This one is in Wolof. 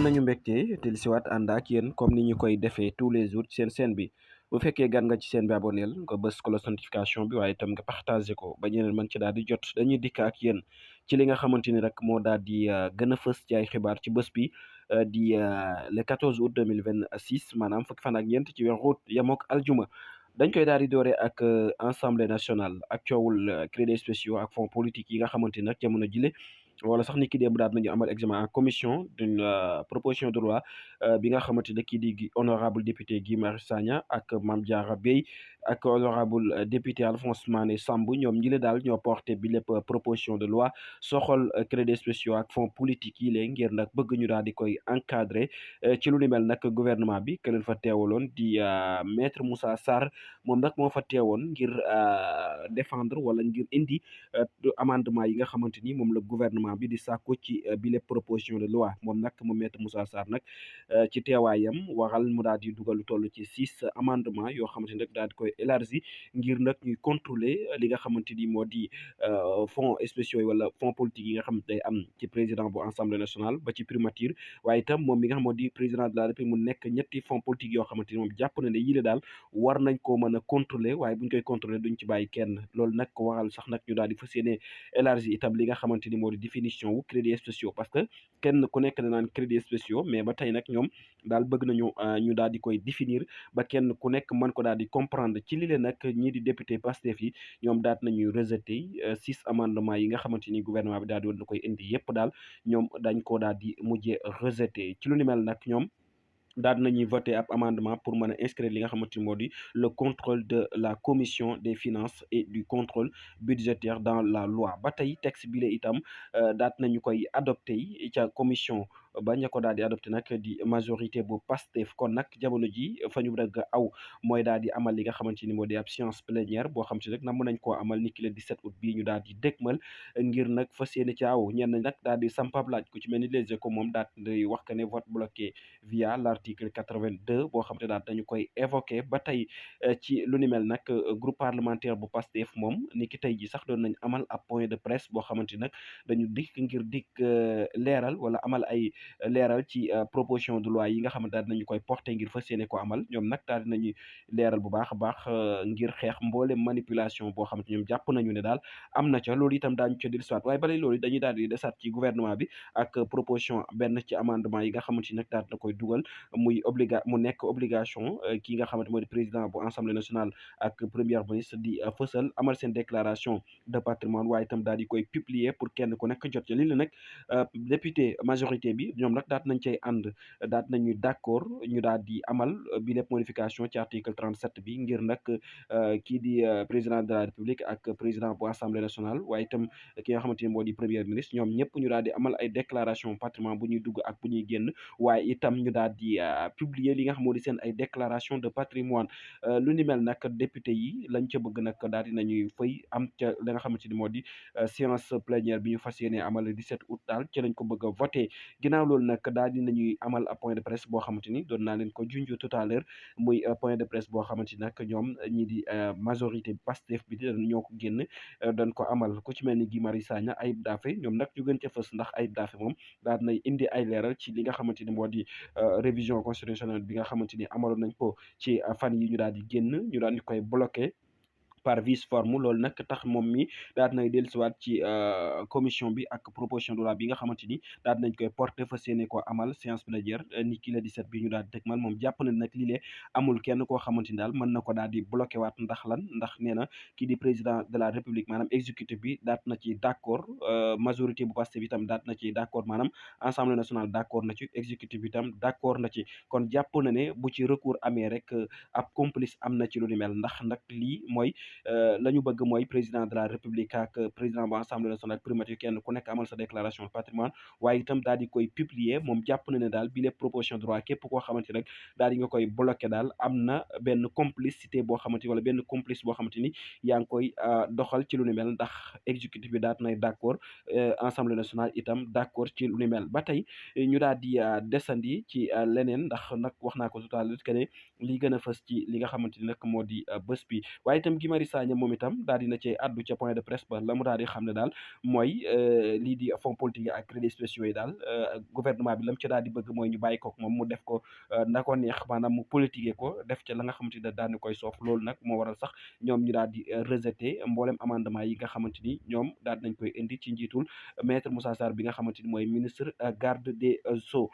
nañu mbégte dellusiwaat ànd ak yéen comme ni ñu koy defee tous les jours ci seen chaîne bi bu fekkee gan nga ci chaîne bi abonneel nga bës ko la notification bi waaye itam nga partagé ko ba ñeneen mën ci daal di jot dañuy dikk ak yéen ci li nga xamante ni rek moo daal di gën a fës ci ay xibaar ci bés bi di le 14 août 2026 maanaam fukki fan ak ñeent ci weeru août yemook aljuma. dañ koy daal di doore ak assemblée nationale ak coowul crédits spéciaux ak fonds politique yi nga xamante ni nag jamono jile wala sax ni ki démb daal nañu amal examen en commission d'une proposition de loi bi nga xamante ne kii di honorable député Guy Marius Sagna ak Mame Diarra Bèye ak honorable député Alphonse Mané Samb ñoom ñi le daal ñoo porté bi lépp proposition de loi soxol crédits spéciaux ak fonds politique yi léegi ngir nag bëgg ñu daal di koy encadrer ci lu ni mel nag gouvernement bi ke leen fa teewaloon di maître Moussa Sarr moom nag moo fa teewoon ngir défendre wala ngir indi amendement yi nga xamante ni moom la gouvernement bi di sàkku ci bile proposition de loi moom nag moom maître Moussa Sarr nag ci teewaayam waral mu daal di dugal lu toll ci 6 amendement yoo xamante ni rek daal di koy élargi ngir nag ñuy contrôler li nga xamante ni moo di fonds spéciaux yi wala fonds politique yi nga xam day am ci président bu assemblée nationale ba ci primature waaye itam moom mi nga xam moo di président de la république mu nekk ñetti fonds politique yoo xamante ni moom jàpp na ne yile daal war nañ koo mën a contrôler waaye buñ koy contrôler duñ ci bàyyi kenn loolu nag ko waral sax nag ñu daal di fas yéene élargi itam li nga xamante ni moo di définition wu crédits spéciaux parce que kenn ku nekk da naan crédits spéciaux mais ba tey nag ñoom daal bëgg nañu ñu daal di koy définir ba kenn ku nekk mën ko daal di comprendre ci li leen nag ñii di député Pastef yi ñoom daal nañuy rejeté 6 amendements yi nga xamante ni gouvernement bi daal di woon na koy indi yépp daal ñoom dañ ko daal di mujjee rejeté ci lu ni mel nag ñoom daal nañuy voté ab amendement pour mën a inscrire li nga xamante ni moo di le contrôle de la commission des finances et du contrôle budgétaire dans la loi ba tey texte bi la itam daat nañu koy adopté ca commission ba ña ko daal di adopté nag di majorité bu Pastef kon nag jamono ji fa ñu dëgg aw mooy daal di amal li nga xamante ni moo di ab séance plénière boo xam si rek na mën nañ koo amal ni ki le 17 août bii ñu daal di dégmal ngir nag fas yéene ci aw ñenn nag daal di sampab laaj ku ci mel ni Les Échos moom daat di wax que ne vote bloqué via l'article 82 boo xam te daal dañu koy évoqué ba tey ci lu ni mel nag groupe parlementaire bu Pastef moom ni ki tey ji sax doon nañ amal ab point de presse boo xamante ni nag dañu dikk ngir dikk leeral wala amal ay leeral ci proposition de loi yi nga xamante daal dinañu koy porté ngir fas yéene ko amal ñoom nag daal dinañuy leeral bu baax a baax ngir xeex mboole manipulation boo xamante ñoom jàpp nañu ne daal am na ca loolu itam daañu ca dellusiwaat waaye balay loolu dañuy daal di desaat ci gouvernement bi ak proposition benn ci amendement yi nga xamante ni nag daal na koy dugal mu nekk obligation ki nga xamante moo di président bu assemblée nationale ak premier ministre di fësal amal seen déclaration de patrimoine waaye itam daal di koy publier pour kenn ku nekk jot ci lii la nag député majorité bi ñoom nag daat nañ cay ànd daat nañu d'accord ñu daal di amal bi lépp modification ci article 37 bi ngir nag kii di président de la république ak président bu assemblée nationale waaye itam ki nga xamante ni moo di premier ministre ñoom ñëpp ñu daal di amal ay déclaration patrimoine bu ñuy dugg ak bu ñuy génn waaye itam ñu daal di publier li nga xam moo di seen ay déclaration de patrimoine lu ni mel nag député yi lañ ca bëgg nag daal di nañuy fay am ca la nga xamante ni moo di séance plénière bi ñu fas yéene amal le 17 août daal ci lañ ko bëgg a voté ginnaaw loolu nag daal di nañuy amal ab point de presse boo xamante ni doon naa leen ko junj tout à l'heure muy point de presse boo xamante ni nag ñoom ñii di majorité Pastef bi ñoo ko génn dañ ko amal ku ci mel ni Guy Marius Sagna Ayib Daffé ñoom nag ñu gën ca fës ndax Ayib Daffé moom daal nay indi ay leeral ci li nga xamante ni moo di révision constitutionnelle bi nga xamante ni amaloon nañ ko ci fan yi ñu daal di génn ñu daal di koy bloqué par vice forme loolu nag tax moom mi daal nay dellusiwaat ci commission bi ak proposition de loi bi nga xamante ni daal nañ koy porter fas yéene ko amal séance plénière ni ki la 17 bi ñu daal di dégmal moom jàpp na nag lii amul kenn koo xamante ni daal mën na ko daal di bloqué waat ndax lan ndax nee na kii di président de la république maanaam exécutif bi daat na ci d'accord majorité bu Pastef bi tam daat na ci d'accord maanaam assemblée nationale d'accord na ci exécutif bi tam d'accord na ci kon jàpp na ne bu ci recours amee rek ab complice am na ci lu ni mel ndax nag lii mooy la ñu bëgg mooy président de la république ak président bu assemblée nationale primature kenn ku nekk amal sa déclaration de patrimoine waaye itam daal di koy publier moom jàpp na ne daal bi les proposition de loi képp koo xamante rek daal di nga koy bloqué daal am na benn complicité boo xamante ni wala benn complice boo xamante ni yaa ngi koy doxal ci lu ni mel ndax exécutif bi daal nay d'accord assemblée nationale itam d'accord ci lu ni mel ba tey ñu daal di desandi ci leneen ndax nag wax naa ko tout à l'heure que ne li gën a fës ci li nga xamante ni nag moo di bés bi waaye itam Guy Marius Sagna moom itam daal dina cee addu ca point de presse ba la mu daal di xam ne daal mooy lii di fonds politique yi ak crédits spéciaux yi daal gouvernement bi la mu ci daal di bëgg mooy ñu bàyyi kook moom mu def ko na ko neex maanaam mu politiquer ko def ca la nga xamante ni daal di koy soof loolu nag moo waral sax ñoom ñu daal di rejeter mboolem amendement yi nga xamante ni ñoom daal nañ koy indi ci njiitul maître Moussa Sarr bi nga xamante ni mooy ministre garde des Sceaux